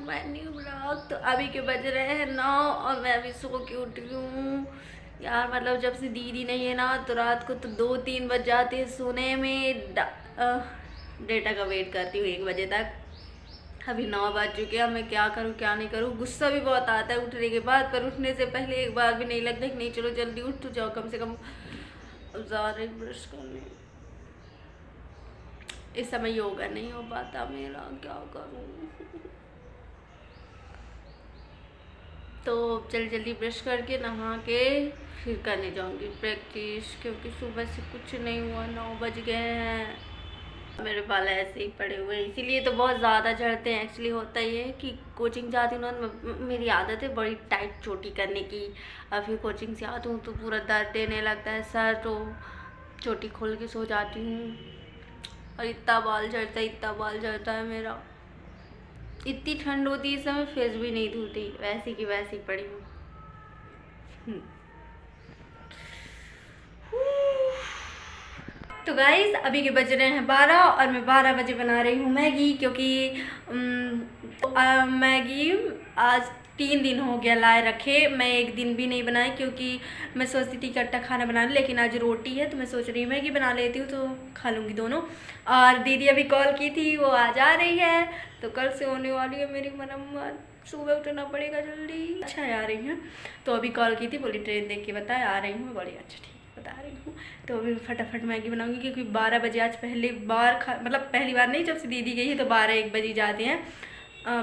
My new blog. तो अभी के बज रहे हैं 9 और मैं अभी सो के उठी हूँ यार। मतलब जब से दीदी नहीं है ना तो रात को तो 2-3 बज जाते हैं सोने में। डेटा का वेट करती हूँ 1 बजे तक। अभी 9 बज चुके हैं। मैं क्या करूँ क्या नहीं करूँ। गुस्सा भी बहुत आता है उठने के बाद, पर उठने से पहले एक बार भी नहीं लगता कि नहीं चलो जल्दी उठ तो जाओ, कम से कम जा रही ब्रश करने। इस समय योगा नहीं हो पाता मेरा, क्या करूँ। तो जल्दी ब्रश करके नहा के फिर करने जाऊंगी प्रैक्टिस, क्योंकि सुबह से कुछ नहीं हुआ। 9 बज गए हैं। मेरे बाल ऐसे ही पड़े हुए हैं, इसीलिए तो बहुत ज़्यादा झड़ते हैं। एक्चुअली होता ये है कि कोचिंग जाती हूँ ना, मेरी आदत है बड़ी टाइट चोटी करने की। और फिर कोचिंग से आती हूँ तो पूरा दर्द देने लगता है सर, तो चोटी खोल के सो जाती हूँ और इतना बाल झड़ता है मेरा। इतनी ठंड होती है इस समय, फेस भी नहीं धुलती, वैसी की वैसी पड़ी हूँ। तो गाइस अभी के बज रहे हैं 12 और मैं 12 बजे बना रही हूँ मैगी, क्योंकि मैगी आज 3 दिन हो गया लाए रखे। मैं एक दिन भी नहीं बनाई, क्योंकि मैं सोचती थी इकट्ठा खाना बना लूँ, लेकिन आज रोटी है तो मैं सोच रही हूँ मैगी बना लेती हूँ तो खा लूँगी दोनों। और दीदी अभी कॉल की थी, वो आ जा रही है, तो कल से होने वाली है मेरी मरम्मत। सुबह उठना पड़ेगा जल्दी। अच्छा आ रही हैं, तो अभी कॉल की थी, बोली ट्रेन देख के बताए आ रही हूँ। बोली अच्छा ठीक है बता रही हूँ। तो अभी फटाफट मैगी बनाऊँगी, क्योंकि 12 बजे आज पहली बार मतलब पहली बार नहीं, जब से दीदी गई है तो 12-1 बजे जाते हैं।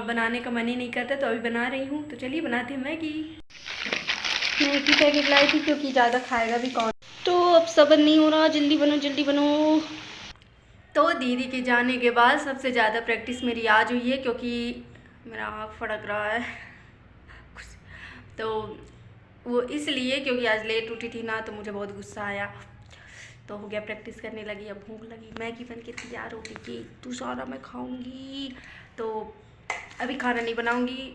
बनाने का मन ही नहीं करता, तो अभी बना रही हूँ। तो चलिए बनाते हैं मैगी। मैगी पैकेट लाई थी, क्योंकि ज़्यादा खाएगा भी कौन। तो अब सब्र नहीं हो रहा, जल्दी बनो। तो दीदी के जाने के बाद सबसे ज़्यादा प्रैक्टिस मेरी आज हुई है, क्योंकि मेरा आँख फड़क रहा है। तो वो इसलिए क्योंकि आज लेट उठी थी ना, तो मुझे बहुत गुस्सा आया। तो हो गया, प्रैक्टिस करने लगी। अब भूख लगी, मैगी बन के तैयार हो गई, तू सारा मैं खाऊंगी। तो अभी खाना नहीं बनाऊंगी,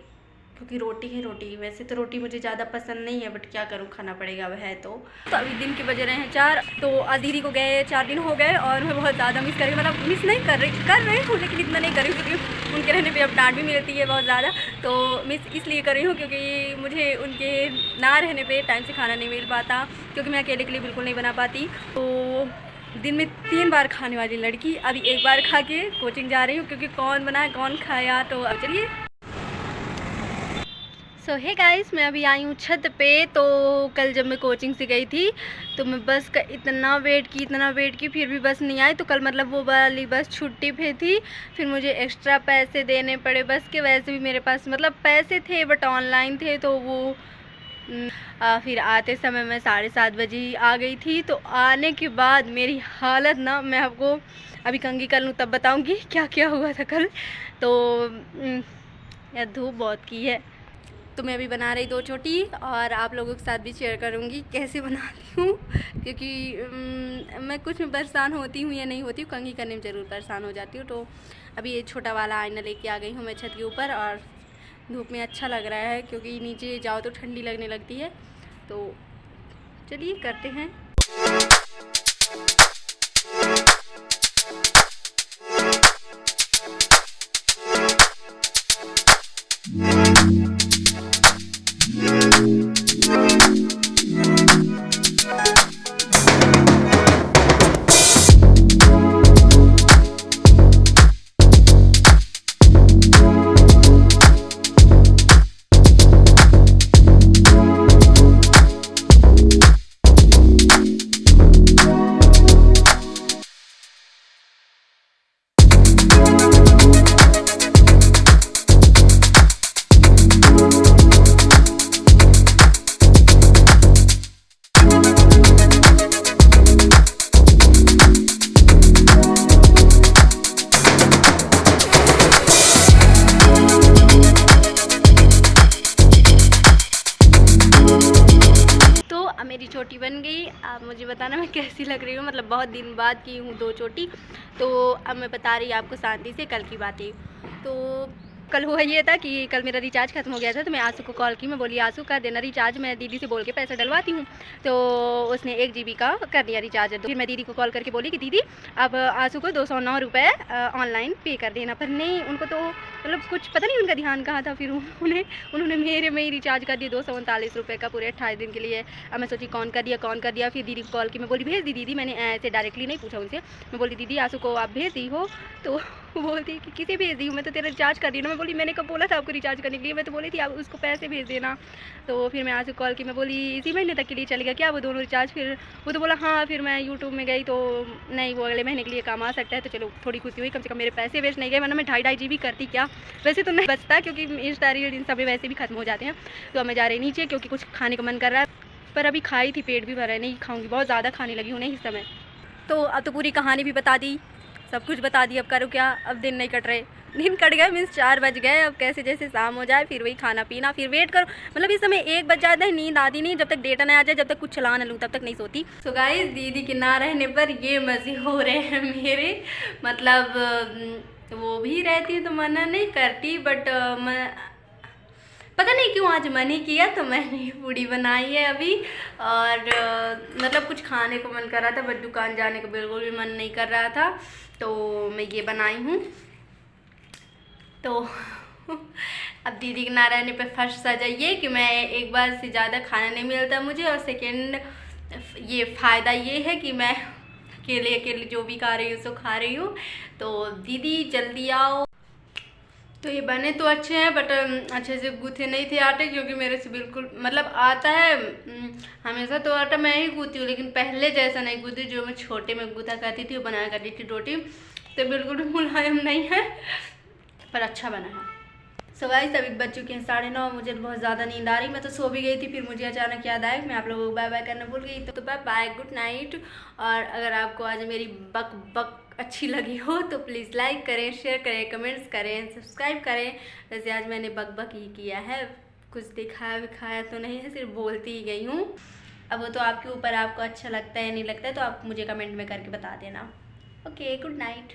क्योंकि रोटी है। रोटी वैसे तो रोटी मुझे ज़्यादा पसंद नहीं है, बट क्या करूँ, खाना पड़ेगा अब है। तो अभी दिन के बजे रहे हैं 4। तो दीदी को गए 4 दिन हो गए और मैं बहुत ज़्यादा मिस कर रही हूँ। मतलब मिस नहीं कर रही हूँ, लेकिन इतना नहीं कर रही हूँ, क्योंकि उनके रहने पे अब डांट भी मिलती है बहुत ज़्यादा। तो मिस इसलिए कर रही हूँ क्योंकि मुझे उनके ना रहने पर टाइम से खाना नहीं मिल पाता, क्योंकि मैं अकेले के लिए बिल्कुल नहीं बना पाती। तो दिन में 3 बार खाने वाली लड़की अभी 1 बार खा के कोचिंग जा रही हूँ, क्योंकि कौन बनाए कौन खाया। तो अब चलिए। सो हे गाइस, मैं अभी आई हूँ छत पे। तो कल जब मैं कोचिंग से गई थी तो मैं बस का इतना वेट की, फिर भी बस नहीं आई। तो कल मतलब वो वाली बस छुट्टी पे थी, फिर मुझे एक्स्ट्रा पैसे देने पड़े बस के। वैसे भी मेरे पास मतलब पैसे थे, बट ऑनलाइन थे, तो वो फिर आते समय मैं 7:30 बजे आ गई थी। तो आने के बाद मेरी हालत ना, मैं आपको अभी कंघी कर लूँ तब बताऊँगी क्या क्या हुआ था कल। तो यार धूप बहुत की है। तो मैं अभी बना रही 2 चोटी, और आप लोगों के साथ भी शेयर करूँगी कैसे बनाती हूँ, क्योंकि मैं कुछ में परेशान होती हूँ या नहीं होती हूँ, कंघी करने में ज़रूर परेशान हो जाती हूँ। तो अभी ये छोटा वाला आईना लेके आ गई हूँ मैं छत के ऊपर, और धूप में अच्छा लग रहा है, क्योंकि नीचे जाओ तो ठंडी लगने लगती है। तो चलिए करते हैं। मेरी चोटी बन गई। आप मुझे बताना मैं कैसी लग रही हूँ। मतलब बहुत दिन बाद की हूँ 2 चोटी। तो अब मैं बता रही आपको शांति से कल की बातें। तो कल हुआ ये था कि कल मेरा रिचार्ज खत्म हो गया था, तो मैं आंसू को कॉल की। मैं बोली आंसू कर देना रिचार्ज, मैं दीदी से बोल के पैसा डलवाती हूँ। तो उसने 1 GB का कर दिया रिचार्ज। तो फिर मैं दीदी को कॉल करके बोली कि दीदी अब आंसू को 209 रुपये ऑनलाइन पे कर देना। पर नहीं, उनको तो मतलब कुछ पता नहीं उनका ध्यान कहाँ था। फिर उन्होंने मेरे में ही रिचार्ज कर दिया 239 रुपये का पूरे 28 दिन के लिए। अब मैं सोची कौन कर दिया। फिर दीदी को कॉल की, मैं बोली भेज दी दीदी। मैंने ऐसे डायरेक्टली नहीं पूछा उनसे, मैं बोली दीदी आंसू को आप भेज दी हो? तो वो बोलती कि किसे भेज दी हूँ, मैं तो तेरा रिचार्ज कर दी ना। मैं बोली मैंने कब बोला था आपको रिचार्ज करने के लिए, मैं तो बोली थी आप उसको पैसे भेज देना। तो फिर मैं आंसू कॉल की, मैं बोली इसी महीने तक के लिए चलेगा क्या वो दोनों रिचार्ज? फिर वो तो बोला हाँ। फिर मैं यूट्यूब में गई तो नहीं, वो अगले महीने के लिए काम आ सकता है। तो चलो थोड़ी खुशी हुई, कम से कम मेरे पैसे वेस्ट नहीं गए, वरना मैं 2.5 GB करती क्या। वैसे तो नहीं बचता क्योंकि इंस्टा रील इन सब में वैसे भी खत्म हो जाते हैं। तो अब मैं जा रही नीचे क्योंकि कुछ खाने का मन कर रहा है, पर अभी खाई थी, पेट भी भरा है, नहीं खाऊंगी, बहुत ज़्यादा खाने लगी हूँ नहीं इस समय। तो अब तो पूरी कहानी भी बता दी, सब कुछ बता दी। अब करूँ क्या, अब दिन नहीं कट रहे, दिन कट गए मीन्स 4 बज गए। अब कैसे जैसे शाम हो जाए फिर वही खाना पीना, फिर वेट करो। मतलब इस समय 1 बज जाता है, नींद आती नहीं, जब तक डेटा नहीं आ जाए, जब तक कुछ चला ना लूँ तब तक नहीं सोती। सो गाइस दीदी के ना रहने पर ये मज़े हो रहे हैं मेरे। मतलब वो भी रहती है तो मना नहीं करती, बट मैं पता नहीं क्यों आज मन ही किया तो मैंने पूड़ी बनाई है अभी। और मतलब कुछ खाने को मन कर रहा था, बट दुकान जाने का बिल्कुल भी मन नहीं कर रहा था, तो मैं ये बनाई हूँ। तो अब दीदी के ना रहने पे फर्स्ट सजा ये कि मैं एक बार से ज़्यादा खाना नहीं मिलता मुझे, और सेकेंड ये फ़ायदा ये है कि मैं अकेले अकेले जो भी खा रही हूँ सो खा रही हूँ। तो दीदी जल्दी आओ। तो ये बने तो अच्छे हैं, बट अच्छे से गूँथे नहीं थे आटे, क्योंकि मेरे से बिल्कुल मतलब आता है हमेशा तो आटा मैं ही गूँथती हूँ, लेकिन पहले जैसा नहीं गूँथती जो मैं छोटे में गूँथा करती थी, वो बनाया करती थी रोटी। तो बिल्कुल भी मुलायम नहीं है, पर अच्छा बना है। सो गाइस अभी बज चुके हैं 9:30, मुझे बहुत ज़्यादा नींद आ रही, मैं तो सो भी गई थी, फिर मुझे अचानक याद आया कि मैं आप लोगों को बाय बाय करना भूल गई। तो बाय बाय, गुड नाइट। और अगर आपको आज मेरी बक बक अच्छी लगी हो तो प्लीज़ लाइक करें, शेयर करें, कमेंट्स करें, सब्सक्राइब करें। वैसे आज मैंने बक बक ही किया है, कुछ दिखाया विखाया तो नहीं है, सिर्फ बोलती ही गई हूँ। अब वो तो आपके ऊपर, आपको अच्छा लगता है या नहीं लगता है तो आप मुझे कमेंट में करके बता देना। Okay, good night.